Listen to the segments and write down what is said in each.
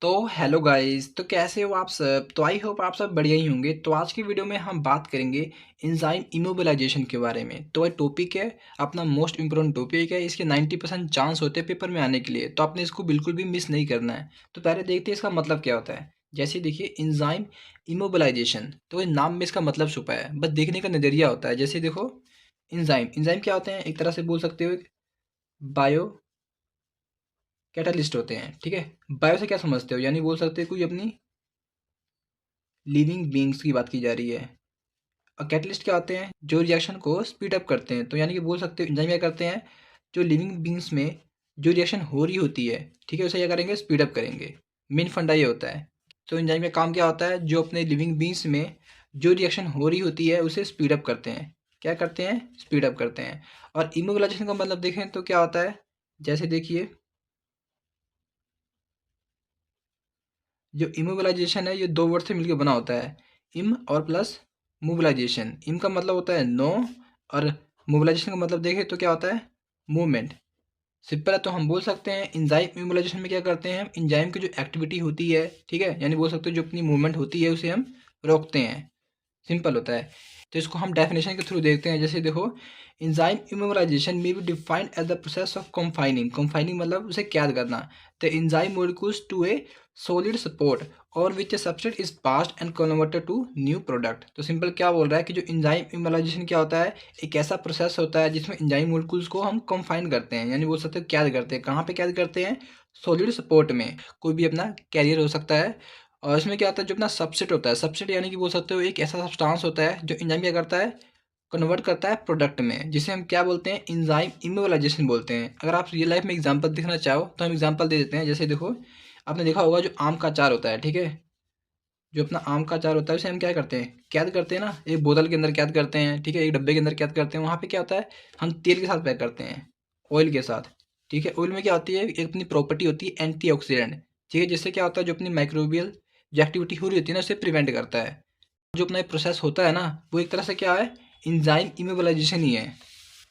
तो hello guys, तो कैसे हो आप सब। तो आई होप आप सब बढ़िया ही होंगे। तो आज की वीडियो में हम बात करेंगे एंजाइम इमोबिलाइजेशन के बारे में। तो ये टॉपिक है अपना मोस्ट इम्पोर्टेंट टॉपिक है। इसके 90% चांस होते हैं पेपर में आने के लिए, तो आपने इसको बिल्कुल भी मिस नहीं करना है। तो पहले देखते हैं इसका मतलब क्या होता है। जैसे देखिए एंजाइम इमोबिलाइजेशन, तो ये नाम में इसका मतलब छुपा है, बस देखने का नज़रिया होता है। जैसे देखो एंजाइम एंजाइम क्या होते हैं, एक तरह से बोल सकते हो बायो कैटालिस्ट होते हैं। ठीक है, बायो से क्या समझते हो, यानी बोल सकते हो कोई अपनी लिविंग बींग्स की बात की जा रही है। और कैटलिस्ट क्या होते हैं, जो रिएक्शन को स्पीड अप करते हैं। तो यानी कि बोल सकते हो एंजाइम क्या करते हैं, जो लिविंग बींग्स में जो रिएक्शन हो रही होती है, ठीक है, उसे क्या करेंगे, स्पीड अप करेंगे। मेन फंडा ये होता है। तो एंजाइम का काम क्या होता है, जो अपने लिविंग बींग्स में जो रिएक्शन हो रही होती है उसे स्पीड अप करते हैं। क्या करते हैं, स्पीड अप करते हैं। और इमोबिलाइजेशन का मतलब देखें तो क्या होता है, जैसे देखिए जो इमोबिलाइजेशन है ये दो वर्ड से मिलकर बना होता है, इम और प्लस मोबिलाइजेशन। इम का मतलब होता है नो, और मोबिलाइजेशन का मतलब देखें तो क्या होता है, मूवमेंट। सिंपल है, तो हम बोल सकते हैं एंजाइम इमोबिलाइजेशन में क्या करते हैं, हम एंजाइम की जो एक्टिविटी होती है, ठीक है, यानी बोल सकते हो जो अपनी मूवमेंट होती है उसे हम रोकते हैं। सिंपल होता है। तो इसको हम डेफिनेशन के थ्रू देखते हैं। जैसे देखो एंजाइम इमोबिलाइजेशन में be defined as the process of confining. Confining मतलब उसे कैद करना। The enzyme molecules to a solid support और which a substrate is passed and converted to new product. तो सिंपल क्या बोल रहा है कि जो एंजाइम इमोबिलाइजेशन क्या होता है, एक ऐसा प्रोसेस होता है जिसमें एंजाइम मॉलिक्यूल्स को हम कंफाइन करते हैं, यानी बोल सकते हैं कैद करते हैं। कहाँ पे कैद करते हैं, सॉलिड सपोर्ट में। कोई भी अपना कैरियर हो सकता है। और इसमें क्या होता है, जो अपना सबसेट होता है, सबसेट यानी कि बोल सकते हो एक ऐसा सब्सटेंस होता है जो एंजाइम क्या करता है, कन्वर्ट करता है प्रोडक्ट में, जिसे हम क्या बोलते हैं, एंजाइम इमोबिलाइजेशन बोलते हैं। अगर आप रियल लाइफ में एग्जांपल देखना चाहो तो हम एग्जांपल दे देते हैं। जैसे देखो आपने देखा होगा जो आम का अचार होता है, ठीक है, जो अपना आम का अचार होता है उसे हम क्या करते हैं, कैद करते हैं ना, एक बोतल के अंदर कैद करते हैं, ठीक है, एक डब्बे के अंदर कैद करते हैं। वहाँ पे क्या होता है, हम तेल के साथ पैक करते हैं, ऑयल के साथ। ठीक है, ऑयल में क्या होती है, एक अपनी प्रॉपर्टी होती है एंटीऑक्सीडेंट, ठीक है, जिससे क्या होता है जो अपनी माइक्रोबियल जो एक्टिविटी हो रही होती है ना उसे प्रिवेंट करता है। जो अपना प्रोसेस होता है ना, वो एक तरह से क्या है, एंजाइम इमोबिलाइजेशन ही है।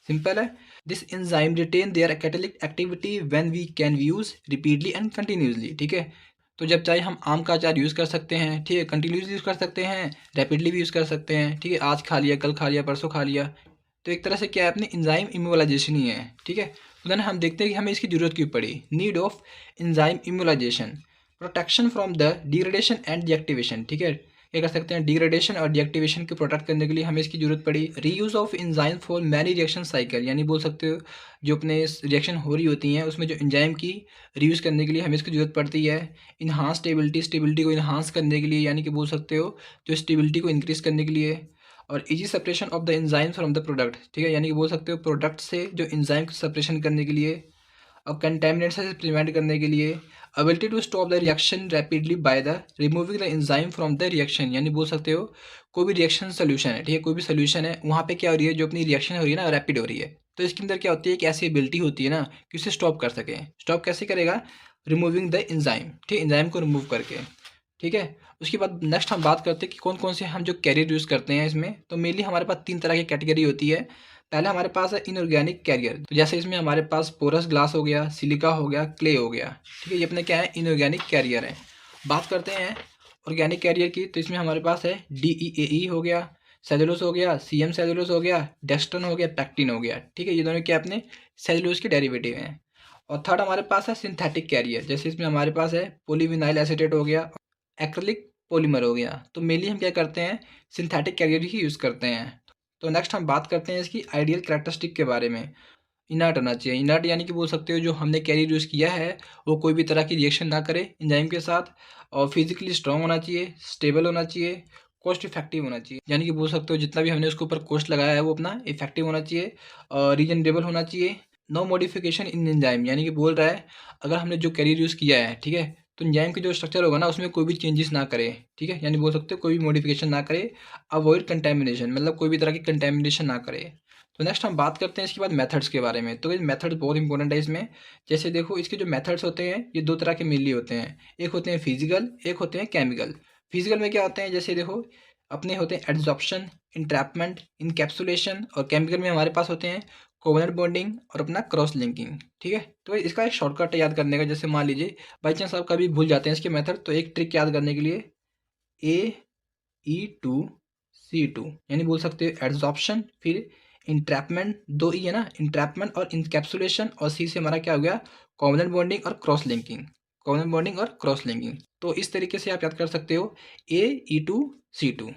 सिंपल है। This enzyme retain their catalytic activity when we can use repeatedly and continuously. ठीक है, तो जब चाहे हम आम का अचार यूज़ कर सकते हैं, ठीक है, कंटिन्यूसली यूज़ कर सकते हैं, रैपिडली भी यूज़ कर सकते हैं, ठीक है, आज खा लिया, कल खा लिया, परसों खा लिया। तो एक तरह से क्या है, अपनी एंजाइम इमोबिलाइजेशन ही है। ठीक है, तो देन हम देखते हैं कि हमें इसकी ज़रूरत क्यों पड़ी। Need of enzyme immobilisation, protection from the degradation and deactivation. ठीक है, क्या कर सकते हैं, डिग्रेडेशन और डीएक्टिवेशन को प्रोटेक्ट करने के लिए हमें इसकी जरूरत पड़ी। Reuse of enzyme for many reaction cycle, यानी बोल सकते हो जो अपने रिएक्शन हो रही होती हैं उसमें जो एंजाइम की रीयूज करने के लिए हमें इसकी जरूरत पड़ती है। इन्हांस स्टेबिलिटी, स्टेबिलिटी को इन्हांस करने के लिए, यानी कि बोल सकते हो जो स्टेबिलिटी को इंक्रीज करने के लिए। और easy separation of the enzyme from the product, ठीक है, यानी कि बोल सकते हो प्रोडक्ट से जो एंजाइम को सेपरेशन करने के लिए। और कंटेमिनेट से प्रिवेंट करने के लिए। Ability to stop the reaction rapidly by the removing the enzyme from the reaction, यानी बोल सकते हो कोई भी रिएक्शन सोल्यूशन है, ठीक है, कोई भी सोल्यूशन है, वहाँ पे क्या हो रही है, जो अपनी रिएक्शन हो रही है ना रैपिड हो रही है, तो इसके अंदर क्या होती है, एक ऐसी एबिलिटी होती है ना कि उसे स्टॉप कर सके। स्टॉप कैसे करेगा, रिमूविंग द एंजाइम, ठीक है, एंजाइम को रिमूव करके। ठीक है, उसके बाद नेक्स्ट हम बात करते हैं कि कौन कौन से हम जो कैरियर यूज़ करते हैं इसमें। तो मेनली हमारे पास तीन तरह की कैटेगरी होती है। पहले हमारे पास है इनऑर्गेनिक कैरियर, तो जैसे इसमें हमारे पास पोरस ग्लास हो गया, सिलिका हो गया, क्ले हो गया। ठीक है, ये अपने क्या है, इनऑर्गेनिक कैरियर है। बात करते हैं ऑर्गेनिक कैरियर की, तो इसमें हमारे पास है DEAE हो गया, सेलुलोस हो गया, CM सेलुलोस हो गया, डेक्स्ट्रन हो गया, पैक्टिन हो गया। ठीक है, ये दोनों क्या अपने सेलुलोस के डेरिवेटिव हैं। और थर्ड हमारे पास है सिंथेटिक कैरियर, जैसे इसमें हमारे पास है पोलीविनाइल एसीटेट हो गया, एक्रिलिक पॉलीमर हो गया। तो मेनली हम क्या करते हैं, सिंथेटिक कैरियर ही यूज़ करते हैं। तो नेक्स्ट हम बात करते हैं इसकी आइडियल कैरेक्टरिस्टिक के बारे में। इनर्ट होना चाहिए, इनर्ट यानी कि बोल सकते हो जो हमने कैरियर यूज़ किया है वो कोई भी तरह की रिएक्शन ना करे एंजाइम के साथ। और फिजिकली स्ट्रांग होना चाहिए, स्टेबल होना चाहिए, कॉस्ट इफेक्टिव होना चाहिए, यानी कि बोल सकते हो जितना भी हमने उसके ऊपर कॉस्ट लगाया है वो अपना इफेक्टिव होना चाहिए, और रीजनरेबल होना चाहिए। नो मॉडिफिकेशन इन एंजाइम, यानी कि बोल रहा है अगर हमने जो कैरियर यूज़ किया है, ठीक है, तो एंजाइम की जो स्ट्रक्चर होगा ना उसमें कोई भी चेंजेस ना करे। ठीक है, यानी बोल सकते हो कोई भी मॉडिफिकेशन ना करे। अवॉइड कंटेमिनेशन, मतलब कोई भी तरह की कंटेमिनेशन ना करे। तो नेक्स्ट हम बात करते हैं इसके बाद मेथड्स के बारे में। तो ये मेथड्स बहुत इंपॉर्टेंट है इसमें। जैसे देखो इसके जो मेथड्स होते हैं ये दो तरह के मेनली होते हैं, एक होते हैं फिजिकल, एक होते हैं केमिकल। फिजिकल में क्या होते हैं, जैसे देखो अपने होते हैं एड्सॉर्प्शन, इंट्रैपमेंट, इनकैप्सुलेशन। और केमिकल में हमारे पास होते हैं कोवलेंट बॉन्डिंग और अपना क्रॉस लिंकिंग। ठीक है, तो इसका एक शॉर्टकट याद करने का, जैसे मान लीजिए बाई चांस आप कभी भूल जाते हैं इसके मेथड, तो एक ट्रिक याद करने के लिए AE2C2 यानी बोल सकते हो एड्सॉर्प्शन, फिर इंट्रैपमेंट, दो ई है ना, इंट्रैपमेंट और इंकैप्सुलेशन, और सी से हमारा क्या हो गया, कोवलेंट बॉन्डिंग और क्रॉस लिंकिंग, कोवलेंट बॉन्डिंग और क्रॉस लिंकिंग। तो इस तरीके से आप याद कर सकते हो AE2C2,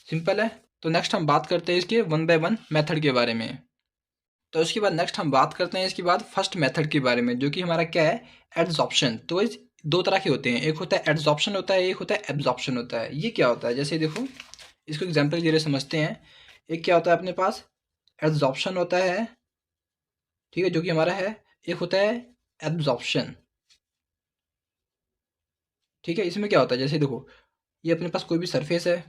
सिंपल है। तो नेक्स्ट हम बात करते हैं इसके वन बाय वन मेथड के बारे में। तो उसके बाद नेक्स्ट हम बात करते हैं इसके बाद फर्स्ट मेथड के बारे में, जो कि हमारा क्या है, एड्सॉर्प्शन। तो इस दो तरह के होते हैं, एक होता है एड्सॉर्प्शन होता है, एक होता है एब्जॉर्प्शन होता है। ये क्या होता है, जैसे देखो इसको एग्जाम्पल के जरिए समझते हैं। एक क्या होता है अपने पास, एड्सॉर्प्शन होता है, ठीक है, जो कि हमारा है। एक होता है एब्जॉर्प्शन, ठीक है। इसमें क्या होता है, जैसे देखो ये अपने पास कोई भी सरफेस है,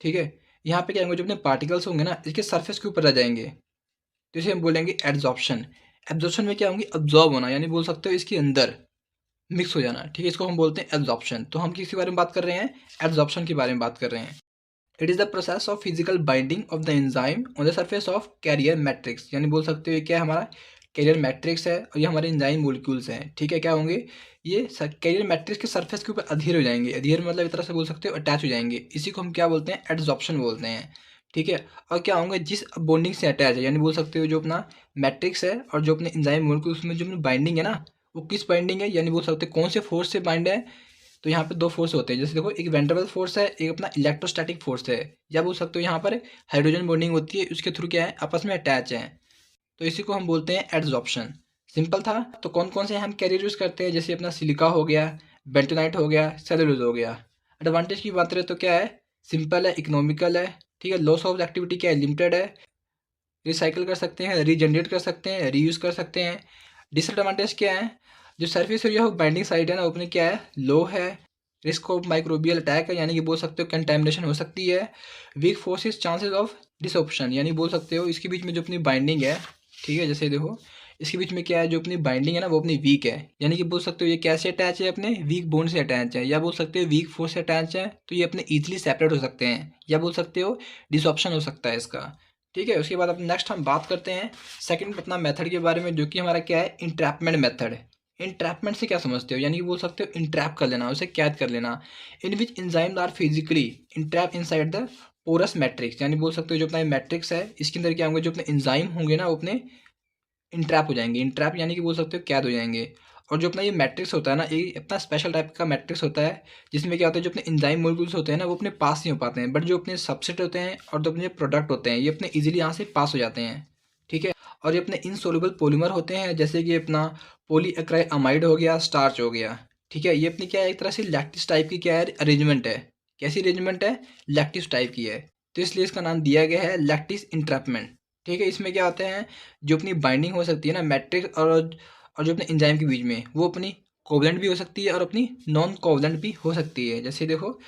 ठीक है। यहाँ पे क्या होंगे, जो अपने पार्टिकल्स होंगे ना, इसके सरफेस के ऊपर रह जाएंगे, तो इसे हम बोलेंगे एड्सॉर्प्शन। एब्जॉर्प्शन में क्या होंगे, अब्जॉर्ब होना, यानी बोल सकते हो इसके अंदर मिक्स हो जाना, ठीक है। इसको हम बोलते हैं एब्जॉर्प्शन। तो हम किसके बारे में बात कर रहे हैं, एब्जॉर्प्शन के बारे में बात कर रहे हैं। It is the process of physical binding of the enzyme on the surface of carrier matrix, यानी बोल सकते हो ये क्या है, हमारा कैरियर मैट्रिक्स है, और ये हमारे एंजाइम मोलिक्यूल्स हैं, ठीक है। क्या होंगे, ये कैरियर मैट्रिक्स के सरफेस के ऊपर अधीर हो जाएंगे। अधीर मतलब एक तरह से बोल सकते हो अटैच हो जाएंगे, इसी को हम क्या बोलते हैं, एड्सॉर्प्शन बोलते हैं, ठीक है। और क्या होंगे, जिस बॉन्डिंग से अटैच है, यानी बोल सकते हो जो अपना मैट्रिक्स है और जो अपने एंजाइम मोलिक्यूल्स में जो अपनी बाइंडिंग है ना, वो किस बाइंडिंग है, यानी बोल सकते हो कौन से फोर्स से बाइंड है। तो यहाँ पे दो फोर्स होते हैं, जैसे देखो एक वेंट्रेबल फोर्स है, एक अपना इलेक्ट्रोस्टैटिक फोर्स है, या बोल सकते हो यहाँ पर हाइड्रोजन बॉन्डिंग होती है, उसके थ्रू क्या है, आपस में अटैच है। तो इसी को हम बोलते हैं एड्सॉर्प्शन। सिंपल था। तो कौन कौन से हम कैरियर यूज करते हैं, जैसे अपना सिलिका हो गया, बेंटोनाइट हो गया, सेलुलोज हो गया। एडवांटेज की बात करें तो क्या है, सिंपल है, इकोनॉमिकल है, ठीक है। लॉस ऑफ एक्टिविटी क्या है, लिमिटेड है, रिसाइकिल कर सकते हैं, रीजनरेट कर सकते हैं, रीयूज कर सकते हैं। डिसएडवांटेज क्या है, जो surface area of binding side है ना, उसमें क्या है, लो है, रिस्क ऑफ माइक्रोबियल अटैक है, यानी कि बोल सकते हो कंटेमिनेशन हो सकती है। Weak forces chances of desorption, यानी बोल सकते हो इसके बीच में जो अपनी बाइंडिंग है, ठीक है, जैसे देखो इसके बीच में क्या है, जो अपनी बाइंडिंग है ना, वो अपनी वीक है, यानी कि बोल सकते हो ये कैसे अटैच है, अपने वीक बोन से अटैच है, या बोल सकते हो वीक फोर्स से अटैच है, तो ये अपने ईजिली सेपरेट हो सकते हैं, या बोल सकते हो डिसऑप्शन हो सकता है इसका, ठीक है। उसके बाद अब नेक्स्ट हम बात करते हैं सेकंड अपना मेथड के बारे में, जो कि हमारा क्या है, इंट्रैपमेंट मेथड। इंट्रैपमेंट से क्या समझते हो, यानी कि बोल सकते हो इंट्रैप कर लेना, उसे कैद कर लेना। In which enzymes are physically entrap inside the porous matrix, यानी बोल सकते हो जो अपना मैट्रिक्स है, इसके अंदर क्या होंगे, जो अपने एंजाइम होंगे ना, वो अपने इंट्रैप हो जाएंगे। इंट्रैप यानी कि बोल सकते हो कैद हो जाएंगे। और जो अपना ये मैट्रिक्स होता है ना, ये अपना स्पेशल टाइप का मैट्रिक्स होता है, जिसमें क्या होता है, जो अपने एंजाइम मोलिक्यूल्स होते हैं ना, वो अपने पास नहीं हो पाते हैं, बट जो अपने सबसेट होते हैं और जो अपने प्रोडक्ट होते हैं, ये अपने ईजिली यहाँ से पास हो जाते हैं, ठीक है। और ये अपने इनसोल्युबल पॉलीमर होते हैं, जैसे कि अपना पॉलीएक्राइलामाइड हो गया, स्टार्च हो गया, ठीक है। ये अपनी क्या है, एक तरह से लैक्टिस टाइप की क्या है, अरेंजमेंट है। कैसी अरेंजमेंट है, लैक्टिस टाइप की है, तो इसलिए इसका नाम दिया गया है लैक्टिस इंट्रैपमेंट, ठीक है। इसमें क्या होते हैं, जो अपनी बाइंडिंग हो सकती है ना मैट्रिक्स और जो अपने एंजाइम के बीच में, वो अपनी कोवलेंट भी हो सकती है और अपनी नॉन कोवलेंट भी हो सकती है। जैसे देखो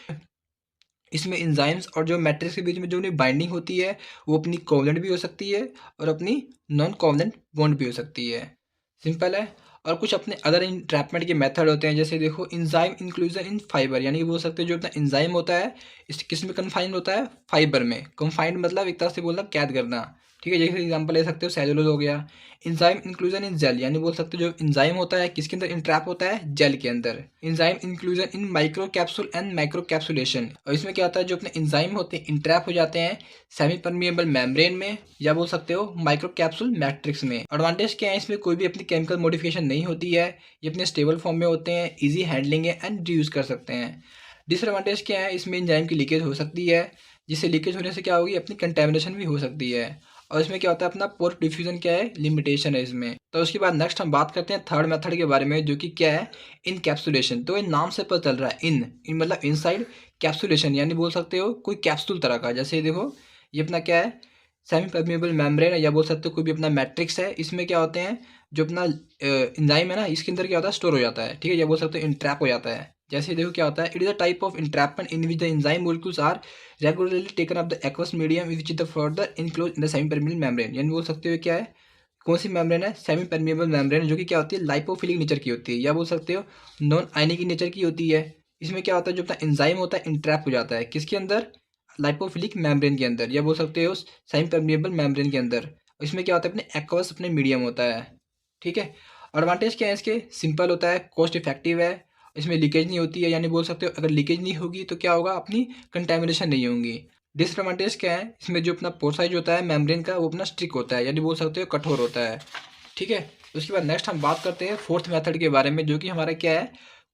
इसमें एंजाइम्स और जो मैट्रिक्स के बीच में जो उन्हें बाइंडिंग होती है, वो अपनी कोवलेंट भी हो सकती है और अपनी नॉन कोवलेंट बॉन्ड भी हो सकती है, सिंपल है। और कुछ अपने अदर इंट्रैपमेंट के मेथड होते हैं, जैसे देखो एंजाइम इंक्लूजन इन फाइबर, यानी कि बोल सकते हैं जो अपना एंजाइम होता है, इस किस में कन्फाइंड होता है, फाइबर में। कन्फाइंड मतलब एक तरह से बोलना कैद करना, ठीक है। जैसे एग्जांपल ले सकते हो सेलुलोज हो गया। एंजाइम इंक्लूजन इन जेल, यानी बोल सकते हो जो एंजाइम होता है किसके अंदर इंट्रैप होता है, जेल के अंदर। Enzyme inclusion in micro capsule and micro capsulation, और इसमें क्या होता है, जो अपने एंजाइम होते हैं इंट्रैप हो जाते हैं सेमी परमिएबल मेम्ब्रेन में, या बोल सकते हो माइक्रो कैप्सूल मैट्रिक्स में। एडवांटेज क्या है, इसमें कोई भी अपनी केमिकल मॉडिफिकेशन नहीं होती है, ये अपने स्टेबल फॉर्म में होते हैं, इजी हैंडलिंग है एंड रीयूज कर सकते हैं। डिसएडवांटेज क्या है, इसमें एंजाइम की लीकेज हो सकती है, जिससे लीकेज होने से क्या होगी, अपनी कंटेमिनेशन भी हो सकती है। और इसमें क्या होता है, अपना पोर डिफ्यूजन क्या है, लिमिटेशन है इसमें। तो उसके बाद नेक्स्ट हम बात करते हैं थर्ड मेथड के बारे में, जो कि क्या है, इनकैप्सुलेशन। तो ये नाम से पता चल रहा है, इन मतलब इनसाइड, कैप्सुलेशन यानी बोल सकते हो कोई कैप्सूल तरह का। जैसे देखो ये अपना क्या है, सेमी परमिएबल मेम्ब्रेन है, या बोल सकते हो कोई भी अपना मैट्रिक्स है। इसमें क्या होते हैं, जो अपना एंजाइम है ना, इसके अंदर क्या होता है, स्टोर हो जाता है, ठीक है, या बोल सकते हो इंट्रैप हो जाता है। जैसे देखो क्या होता है, it is a type of entrapment in which the enzyme molecules are regularly taken up the aqueous medium which is the further enclose in the semi permeable membrane, यानी बोल सकते हो क्या है, कौन सी मेम्ब्रेन है, सेमी परमिएबल मेम्ब्रेन, जो कि क्या होती है, लाइपोफिलिक नेचर की होती है, या बोल सकते हो नॉन आयनिक नेचर की होती है। इसमें क्या होता है, जो अपना एंजाइम होता है इंट्रैप हो जाता है किसके अंदर, लाइपोफिलिक मेम्ब्रेन के अंदर, या बोल सकते हो सेमी परमिएबल मेम्ब्रेन के अंदर। इसमें क्या होता है, अपने एक्वस अपने मीडियम होता है, ठीक है। एडवांटेज क्या है इसके, सिंपल होता है, कॉस्ट इफेक्टिव है, इसमें लीकेज नहीं होती है, यानी बोल सकते हो अगर लीकेज नहीं होगी तो क्या होगा, अपनी कंटेमिनेशन नहीं होंगी। डिसएडवांटेज क्या है, इसमें जो अपना पोर साइज होता है मेम्ब्रेन का वो अपना स्ट्रिक होता है, यानी बोल सकते हो कठोर होता है, ठीक है। उसके बाद नेक्स्ट हम बात करते हैं फोर्थ मेथड के बारे में, जो कि हमारा क्या है,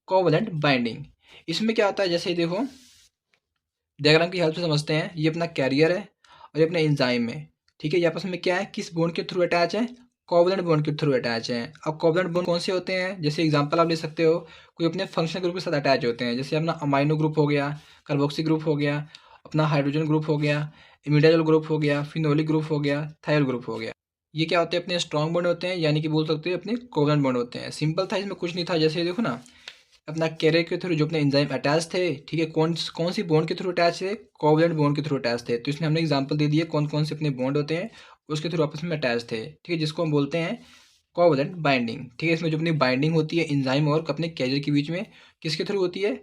कोवलेंट बाइंडिंग। इसमें क्या होता है, जैसे देखो डायग्राम की हेल्प से समझते हैं, ये अपना कैरियर है और ये अपना एंजाइम है, ठीक है। ये आपस में क्या है, किस बॉन्ड के थ्रू अटैच है, कोवलेंट बॉन्ड के थ्रू अटैच है। अब कोवलेंट बॉन्ड कौन से होते हैं, जैसे एग्जांपल आप ले सकते हो, कोई अपने फंक्शनल ग्रुप के साथ अटैच होते हैं, जैसे अपना अमाइनो ग्रुप हो गया, कार्बोक्सी ग्रुप हो गया, अपना हाइड्रोजन ग्रुप हो गया, इमिडाजोल ग्रुप हो गया, फिनोलिक ग्रुप हो गया, थायल ग्रुप हो गया। ये क्या होते हैं, अपने स्ट्रॉन्ग बॉन्ड होते हैं, यानी कि बोल सकते हो अपने कोवलेंट बॉन्ड होते हैं। सिंपल था, इसमें कुछ नहीं था, जैसे देखो ना, अपना कैरियर के थ्रू जो अपने एंजाइम अटैच थे, ठीक है, कौन कौन सी बॉन्ड के थ्रू अटैच थे, कोवलेंट बॉन्ड के थ्रू अटैच थे। तो इसमें हमने एग्जांपल दे दिए कौन कौन से अपने बॉन्ड होते हैं उसके थ्रू आपस में अटैच थे, ठीक है, जिसको हम बोलते हैं कोवलेंट बाइंडिंग, ठीक है। इसमें जो अपनी बाइंडिंग होती है एंजाइम और अपने कैरियर के बीच में, किसके थ्रू होती है,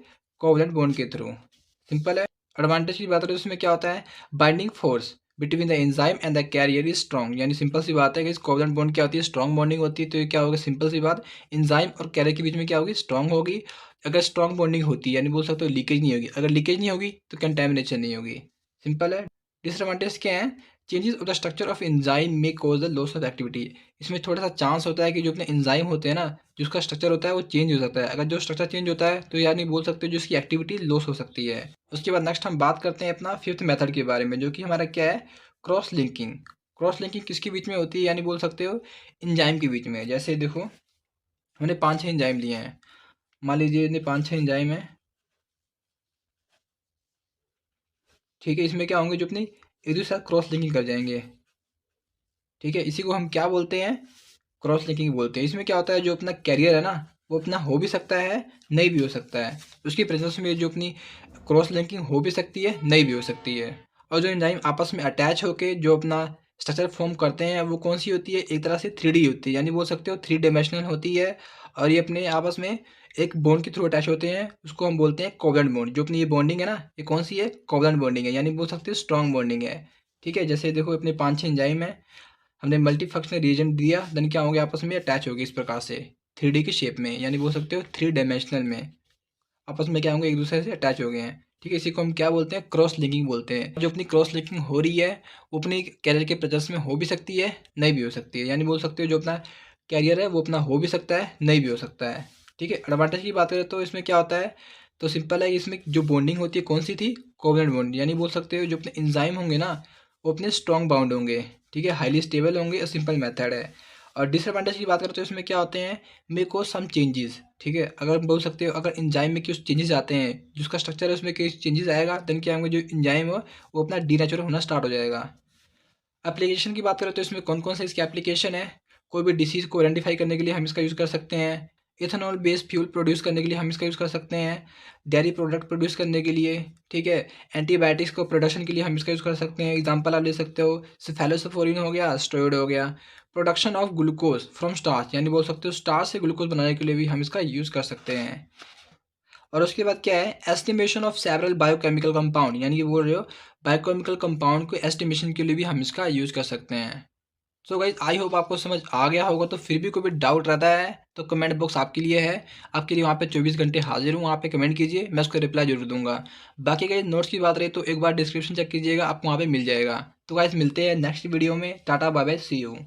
कोवलेंट बॉन्ड के थ्रू, सिंपल है। एडवांटेज की बात करें तो इसमें क्या होता है, binding force between the enzyme and the carrier is strong, यानी सिंपल सी बात है कि इस कोवलेंट बॉन्ड क्या होती है, स्ट्रॉन्ग बॉन्डिंग होती है। तो ये क्या होगा, सिंपल सी बात, एंजाइम और कैरियर के बीच में क्या होगी, स्ट्रॉन्ग होगी। अगर स्ट्रॉन्ग बॉन्डिंग होती है, यानी बोल सकते हो लीकेज नहीं होगी, अगर लीकेज नहीं होगी तो कंटेमिनेशन नहीं होगी, सिंपल है। डिसएडवांटेज क्या है, changes of the structure of enzyme में cause the loss of activity. इसमें थोड़ा सा चांस होता है कि जो अपने एंजाइम होते हैं ना, जिसका स्ट्रक्चर होता है वो चेंज हो सकता है। अगर जो स्ट्रक्चर चेंज होता है तो यानी बोल सकते हो जो इसकी एक्टिविटी लॉस हो सकती है। उसके बाद नेक्स्ट हम बात करते हैं अपना फिफ्थ मेथड के बारे में, जो कि हमारा क्या है, क्रॉस लिंकिंग। क्रॉस लिंकिंग किसके बीच में होती है, यानी बोल सकते हो एंजाइम के बीच में। जैसे देखो हमने 5-6 एंजाइम लिए हैं, मान लीजिए इतने 5-6 एंजाइम है, ठीक है। इसमें क्या होंगे, जो अपनी एक दूसरे के साथ क्रॉस लिंकिंग कर जाएंगे, ठीक है। इसी को हम क्या बोलते हैं, क्रॉस लिंकिंग बोलते हैं। इसमें क्या होता है, जो अपना कैरियर है ना वो अपना हो भी सकता है, नहीं भी हो सकता है। उसकी प्रेजेंस में जो अपनी क्रॉस लिंकिंग हो भी सकती है, नहीं भी हो सकती है। और जो एंजाइम आपस में अटैच होके जो अपना स्ट्रक्चर फॉर्म करते हैं वो कौन सी होती है, एक तरह से 3D होती है, यानी बोल सकते हो 3 डायमेंशनल होती है। और ये अपने आपस में एक बॉन्ड के थ्रू अटैच होते हैं, उसको हम बोलते हैं कोवलेंट बॉन्ड। जो अपनी ये बॉन्डिंग है ना, ये कौन सी है, कोवलेंट बॉन्डिंग है, यानी बोल सकते हो स्ट्रॉन्ग बॉन्डिंग है, ठीक है। जैसे देखो अपने 5-6 एंजाइम है, हमने मल्टीफंक्शनल रिएजेंट दिया, देन क्या होंगे, आपस में अटैच होगी इस प्रकार से 3D की शेप में, यानी बोल सकते हो 3 डायमेंशनल में आपस में क्या होंगे, एक दूसरे से अटैच हो गए हैं, ठीक है। इसी को हम क्या बोलते हैं, क्रॉस लिंकिंग बोलते हैं। जो अपनी क्रॉस लिंकिंग हो रही है वो अपनी कैरियर के प्रेजेंस में हो भी सकती है, नहीं भी हो सकती है, यानी बोल सकते हो जो अपना कैरियर है वो अपना हो भी सकता है, नहीं भी हो सकता है, ठीक है। एडवांटेज की बात करें तो इसमें क्या होता है, तो सिंपल है, इसमें जो बॉन्डिंग होती है कौन सी थी, कोवलेंट बॉन्ड, यानी बोल सकते हो जो अपने एंजाइम होंगे ना वो अपने स्ट्रॉन्ग बाउंड होंगे, ठीक है, हाईली स्टेबल होंगे, और सिंपल मेथड है। और डिसएडवांटेज की बात करें तो इसमें क्या होते हैं, मे को सम चेंजेस, ठीक है। अगर बोल सकते हो अगर एंजाइम में कुछ चेंजेस आते हैं, जिसका स्ट्रक्चर है उसमें कुछ चेंजेस आएगा, देन क्या होंगे, जो एंजाइम हो वो अपना डीनेचुरल होना स्टार्ट हो जाएगा। एप्लीकेशन की बात करें तो इसमें कौन कौन से इसके एप्लीकेशन है, कोई भी डिसीज़ को आइडेंटिफाई करने के लिए हम इसका यूज़ कर सकते हैं, इथेनॉल बेस्ड फ्यूल प्रोड्यूस करने के लिए हम इसका यूज़ कर सकते हैं, डेयरी प्रोडक्ट प्रोड्यूस करने के लिए, ठीक है, एंटीबायोटिक्स को प्रोडक्शन के लिए हम इसका यूज़ कर सकते हैं। एग्जांपल आप ले सकते हो, सिफेलोसफोरिन हो गया, स्टेरॉइड हो गया। Production of glucose from starch, यानी बोल सकते हो स्टार्च से ग्लूकोज बनाने के लिए भी हम इसका यूज़ कर सकते हैं। और उसके बाद क्या है, estimation of several biochemical compound, यानी कि बोल रहे हो बायोकेमिकल कंपाउंड को एस्टिमेशन के लिए भी हम इसका यूज़ कर सकते हैं। सो गाइज आई होप आपको समझ आ गया होगा। तो फिर भी कोई भी डाउट रहता है तो कमेंट बॉक्स आपके लिए है, आपके लिए वहाँ पे 24 घंटे हाजिर हूँ, वहाँ पे कमेंट कीजिए, मैं उसका रिप्लाई जरूर दूंगा। बाकी गाइज नोट्स की बात रही तो एक बार डिस्क्रिप्शन चेक कीजिएगा, आपको वहाँ पे मिल जाएगा। तो गाइज मिलते हैं नेक्स्ट वीडियो में, tata bye bye, see you.